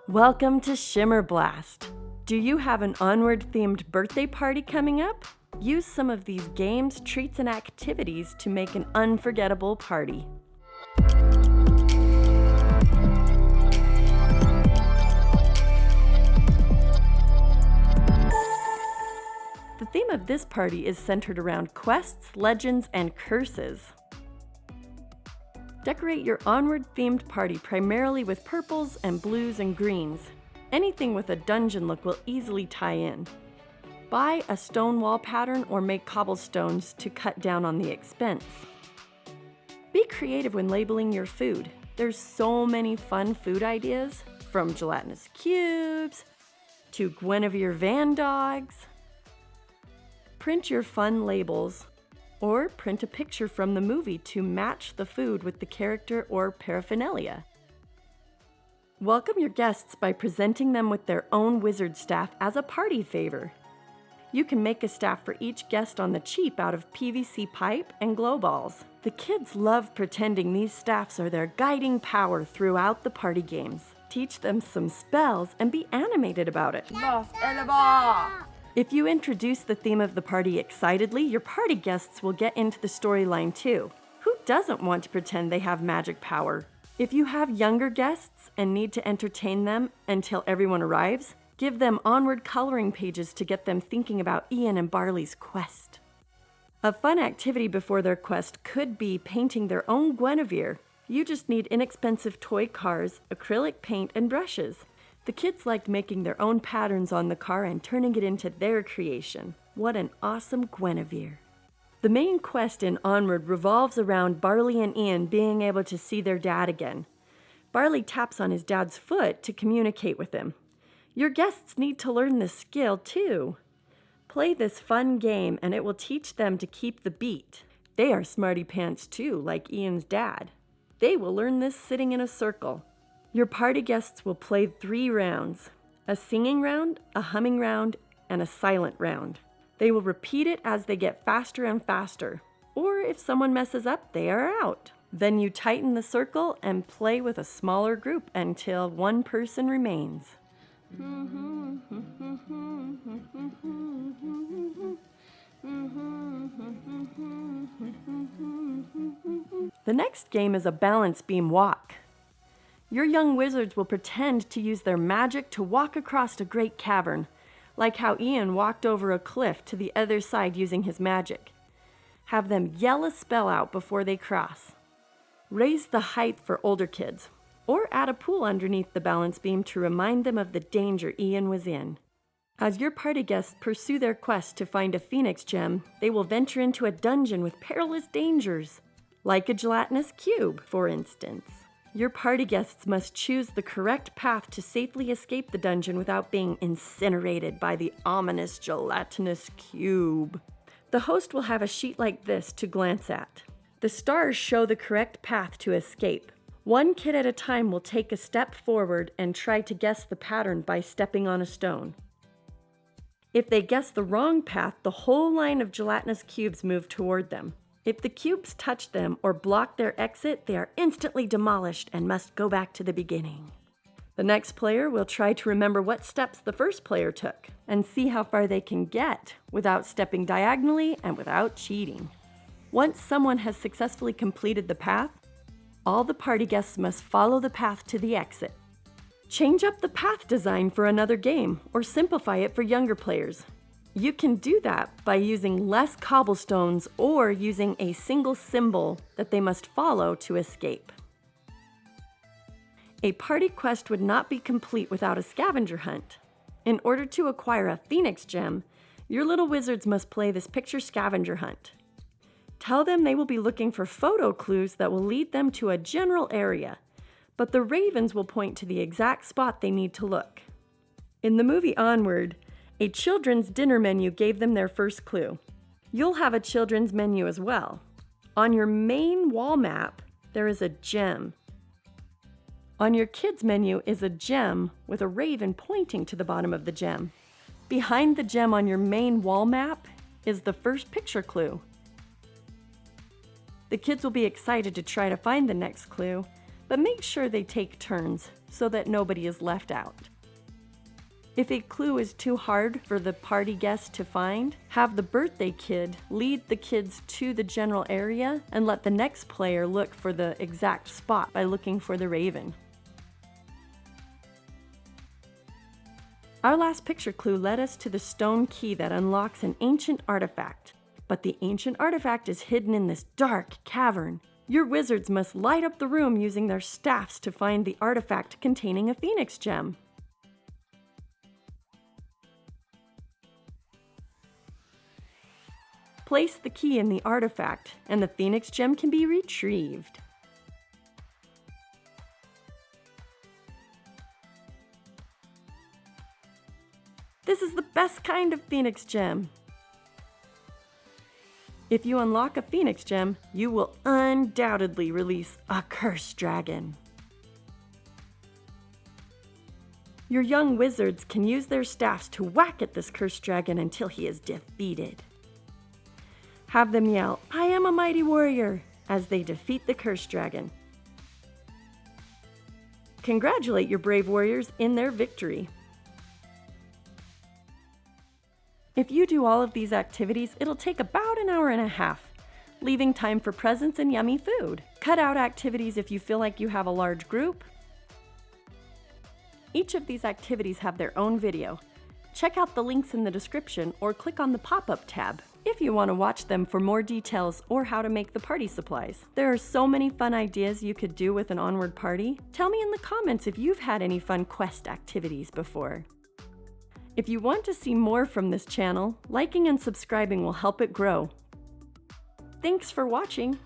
Welcome to Shimmer Blast. Do you have an Onward-themed birthday party coming up? Use some of these games, treats, and activities to make an unforgettable party. The theme of this party is centered around quests, legends, and curses. Decorate your Onward-themed party primarily with purples and blues and greens. Anything with a dungeon look will easily tie in. Buy a stone wall pattern or make cobblestones to cut down on the expense. Be creative when labeling your food. There's so many fun food ideas, from gelatinous cubes to Guinevere Van Dogs. Print your fun labels, or print a picture from the movie to match the food with the character or paraphernalia. Welcome your guests by presenting them with their own wizard staff as a party favor. You can make a staff for each guest on the cheap out of PVC pipe and glow balls. The kids love pretending these staffs are their guiding power throughout the party games. Teach them some spells and be animated about it. If you introduce the theme of the party excitedly, your party guests will get into the storyline too. Who doesn't want to pretend they have magic power? If you have younger guests and need to entertain them until everyone arrives, give them Onward coloring pages to get them thinking about Ian and Barley's quest. A fun activity before their quest could be painting their own Guinevere. You just need inexpensive toy cars, acrylic paint, and brushes. The kids liked making their own patterns on the car and turning it into their creation. What an awesome Guinevere. The main quest in Onward revolves around Barley and Ian being able to see their dad again. Barley taps on his dad's foot to communicate with him. Your guests need to learn this skill too. Play this fun game and it will teach them to keep the beat. They are smarty pants too, like Ian's dad. They will learn this sitting in a circle. Your party guests will play 3 rounds, a singing round, a humming round, and a silent round. They will repeat it as they get faster and faster, or if someone messes up, they are out. Then you tighten the circle and play with a smaller group until one person remains. The next game is a balance beam walk. Your young wizards will pretend to use their magic to walk across a great cavern, like how Ian walked over a cliff to the other side using his magic. Have them yell a spell out before they cross. Raise the height for older kids, or add a pool underneath the balance beam to remind them of the danger Ian was in. As your party guests pursue their quest to find a phoenix gem, they will venture into a dungeon with perilous dangers, like a gelatinous cube, for instance. Your party guests must choose the correct path to safely escape the dungeon without being incinerated by the ominous gelatinous cube. The host will have a sheet like this to glance at. The stars show the correct path to escape. One kid at a time will take a step forward and try to guess the pattern by stepping on a stone. If they guess the wrong path, the whole line of gelatinous cubes move toward them. If the cubes touch them or block their exit, they are instantly demolished and must go back to the beginning. The next player will try to remember what steps the first player took and see how far they can get without stepping diagonally and without cheating. Once someone has successfully completed the path, all the party guests must follow the path to the exit. Change up the path design for another game or simplify it for younger players. You can do that by using less cobblestones or using a single symbol that they must follow to escape. A party quest would not be complete without a scavenger hunt. In order to acquire a phoenix gem, your little wizards must play this picture scavenger hunt. Tell them they will be looking for photo clues that will lead them to a general area, but the ravens will point to the exact spot they need to look. In the movie Onward, a children's dinner menu gave them their first clue. You'll have a children's menu as well. On your main wall map, there is a gem. On your kids' menu is a gem with a raven pointing to the bottom of the gem. Behind the gem on your main wall map is the first picture clue. The kids will be excited to try to find the next clue, but make sure they take turns so that nobody is left out. If a clue is too hard for the party guests to find, have the birthday kid lead the kids to the general area and let the next player look for the exact spot by looking for the raven. Our last picture clue led us to the stone key that unlocks an ancient artifact. But the ancient artifact is hidden in this dark cavern. Your wizards must light up the room using their staffs to find the artifact containing a phoenix gem. Place the key in the artifact, and the phoenix gem can be retrieved. This is the best kind of phoenix gem. If you unlock a phoenix gem, you will undoubtedly release a cursed dragon. Your young wizards can use their staffs to whack at this cursed dragon until he is defeated. Have them yell, "I am a mighty warrior," as they defeat the cursed dragon. Congratulate your brave warriors in their victory. If you do all of these activities, it'll take about an hour and a half, leaving time for presents and yummy food. Cut out activities if you feel like you have a large group. Each of these activities have their own video. Check out the links in the description or click on the pop-up tab if you want to watch them for more details or how to make the party supplies. There are so many fun ideas you could do with an Onward party. Tell me in the comments if you've had any fun quest activities before. If you want to see more from this channel, liking and subscribing will help it grow. Thanks for watching!